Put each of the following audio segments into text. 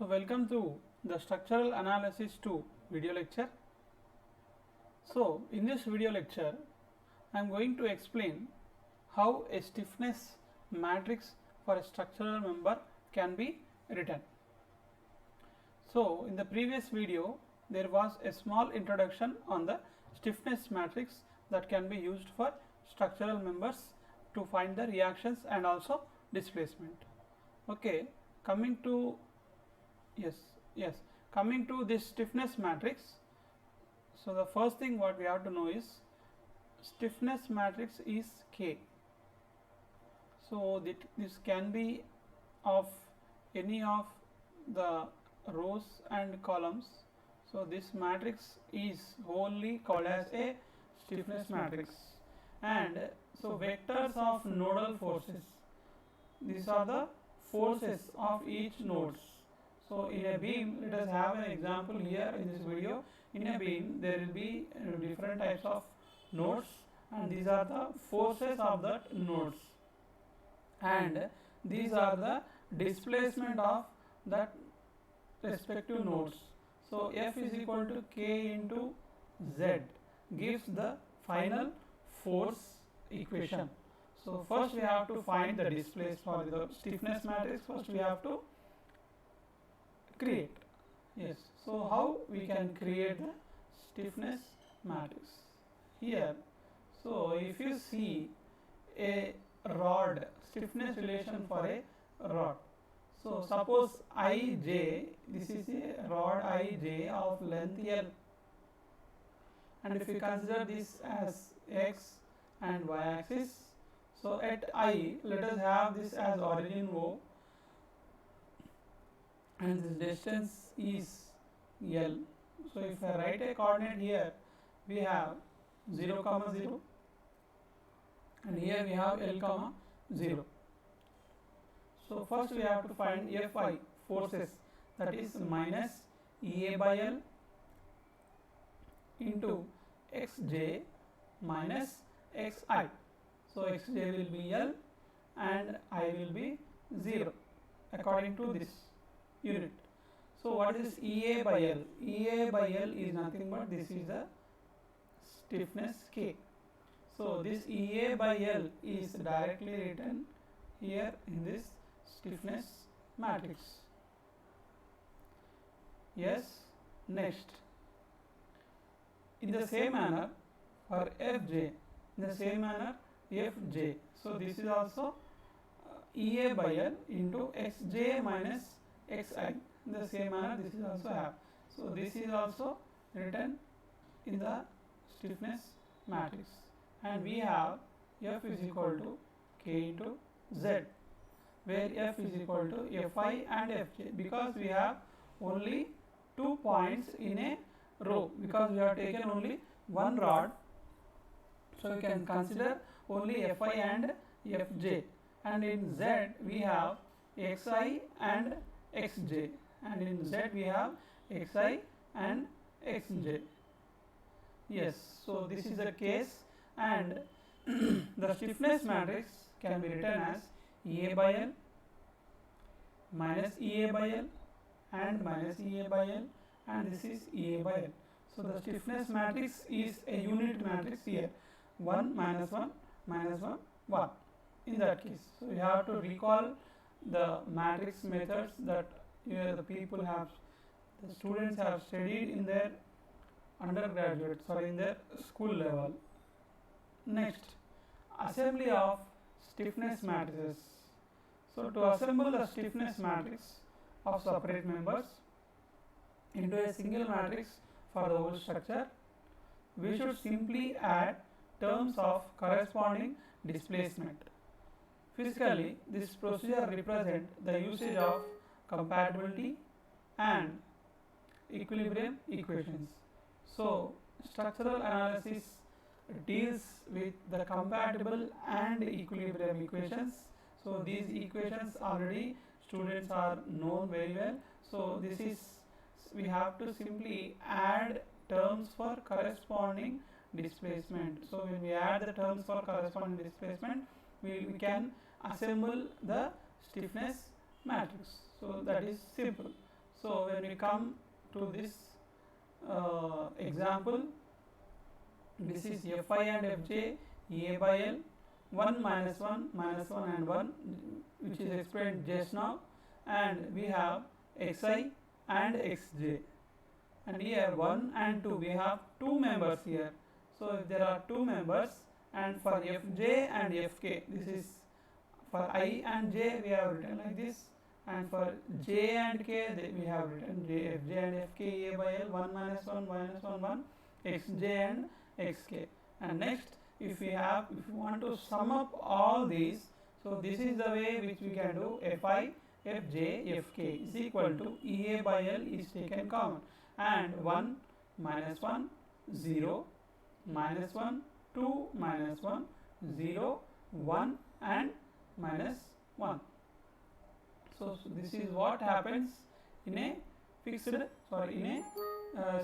So welcome to the structural analysis 2 video lecture. So in this video lecture I am going to explain how a stiffness matrix for a structural member can be written. So in the previous video there was a small introduction on the stiffness matrix that can be used for structural members to find the reactions and also displacement. Okay, coming to this stiffness matrix. So the first thing what we have to know is stiffness matrix is K. So this can be of any of the rows and columns. So this matrix is wholly called as a stiffness matrix. And so vectors of nodal forces, these are the forces of each nodes. So in a beam, let us have an example here in this video. In a beam there will be different types of nodes, and these are the forces of that nodes, and these are the displacement of that respective nodes. So F is equal to K into Z gives the final force equation. So first we have to find the displacement for the stiffness matrix. First we have to create. Yes. So how we can create the stiffness matrix here? So if you see a rod, stiffness relation for a rod. So suppose Ij, this is a rod Ij of length L, and if you consider this as x and y axis, so at I, let us have this as origin O, and this distance is L. So if I write a coordinate here, we have 0, 0, and here we have L, 0. So first we have to find Fi, forces, that is minus Ea by L into Xj minus Xi. So Xj will be L and I will be 0 according to this unit. So what is Ea by L? Ea by L is nothing but this is the stiffness K. So this Ea by L is directly written here in this stiffness matrix. Yes. Next, in the same manner for Fj, in the same manner Fj. So this is also Ea by L into Xj minus Xi. In the same manner this is also have. So this is also written in the stiffness matrix, and we have F is equal to K into Z, where F is equal to Fi and Fj, because we have only 2 points in a row, because we have taken only one rod. So we can consider only Fi and Fj, and in Z we have Xi and Xj, and in Z we have Xi and Xj. Yes, so this is the case, and the stiffness matrix can be written as Ea by L minus Ea by L and minus Ea by L, and this is Ea by L. So the stiffness matrix is a unit matrix here, 1 minus 1 minus 1 1 in that case. So you have to recall the matrix methods that the students have studied in their undergraduate, in their school level. Next, assembly of stiffness matrices. So to assemble a stiffness matrix of separate members into a single matrix for the whole structure, we should simply add terms of corresponding displacement. Physically, this procedure represents the usage of compatibility and equilibrium equations. So structural analysis deals with the compatible and equilibrium equations. So these equations already students are known very well. So this is, we have to simply add terms for corresponding displacement. So when we add the terms for corresponding displacement, we can assemble the stiffness matrix. So that is simple. So when we come to this example, this is Fi and Fj A by L 1 minus 1 minus 1 and 1, which is explained just now, and we have Xi and Xj, and here 1 and 2, we have two members here. So if there are two members, and for Fj and Fk, this is for I and j we have written like this, and for j and k we have written Fj and Fk A by L 1 minus 1 minus 1 1 Xj and Xk. And next, if we want to sum up all these, so this is the way which we can do. Fi Fj Fk is equal to Ea by L is taken common, and 1 minus 1 0 minus 1 2 minus 1 0 1 and minus 1. So this is what happens in a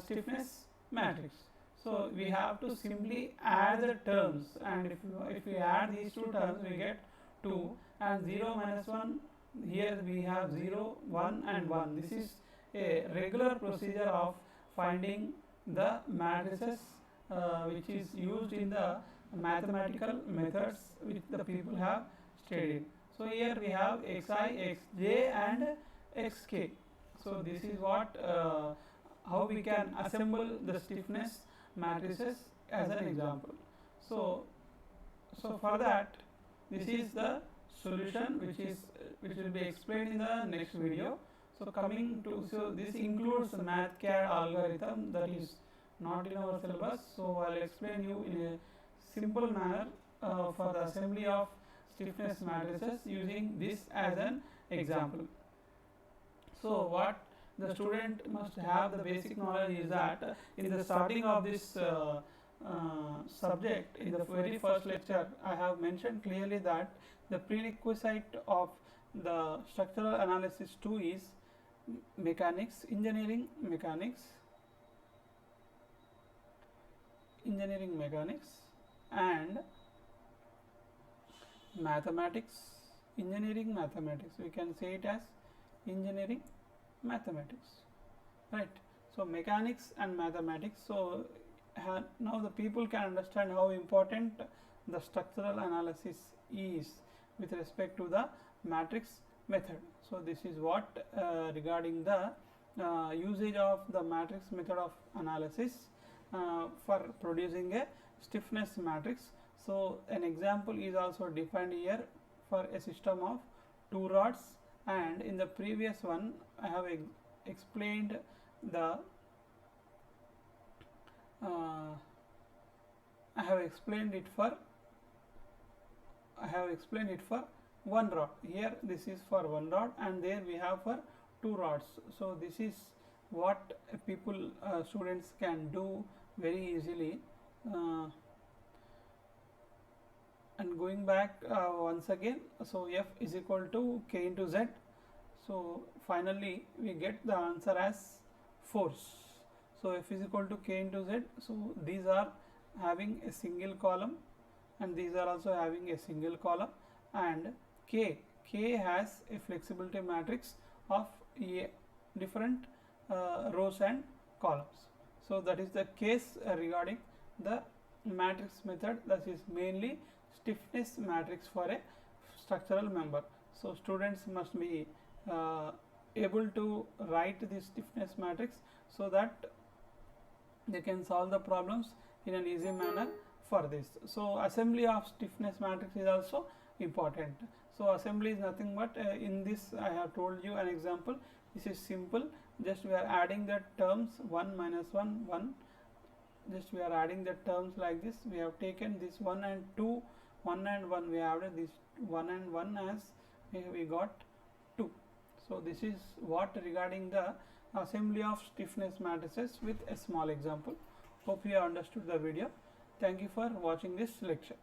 stiffness matrix. So we have to simply add the terms, and if we add these two terms, we get 2, and 0 minus 1, here we have 0 1 and 1. This is a regular procedure of finding the matrices which is used in the mathematical methods which the people have studied. So here we have Xi, Xj and Xk. So this is what how we can assemble the stiffness matrices as an example. So for that, this is the solution which will be explained in the next video. So this includes the MathCAD algorithm that is not in our syllabus. So I'll explain you in a simple manner for the assembly of stiffness matrices using this as an example. So what the student must have the basic knowledge is that in the starting of this subject, in the very first lecture, I have mentioned clearly that the prerequisite of the structural analysis 2 is mechanics, engineering mechanics, and mathematics, engineering mathematics. We can say it as engineering mathematics, right? So mechanics and mathematics. So now the people can understand how important the structural analysis is with respect to the matrix method. So this is what regarding the usage of the matrix method of analysis for producing a stiffness matrix. So an example is also defined here for a system of two rods, and in the previous one I have explained the I have explained it for one rod. Here this is for one rod, and there we have for two rods. So this is what students can do very easily. And going back once again, so F is equal to K into Z. So finally we get the answer as force. So F is equal to K into Z. So these are having a single column, and these are also having a single column, and K has a flexibility matrix of different rows and columns. So that is the case regarding the matrix method, that is mainly stiffness matrix for a structural member. So students must be able to write this stiffness matrix so that they can solve the problems in an easy manner for this. So assembly of stiffness matrix is also important. So assembly is nothing but in this I have told you an example. This is simple, just we are adding the terms 1 minus 1 1, just we are adding the terms like this. We have taken this 1 and 2, 1 and 1, we have added this 1 and 1 as we got 2. So this is what regarding the assembly of stiffness matrices with a small example. Hope you have understood the video. Thank you for watching this lecture.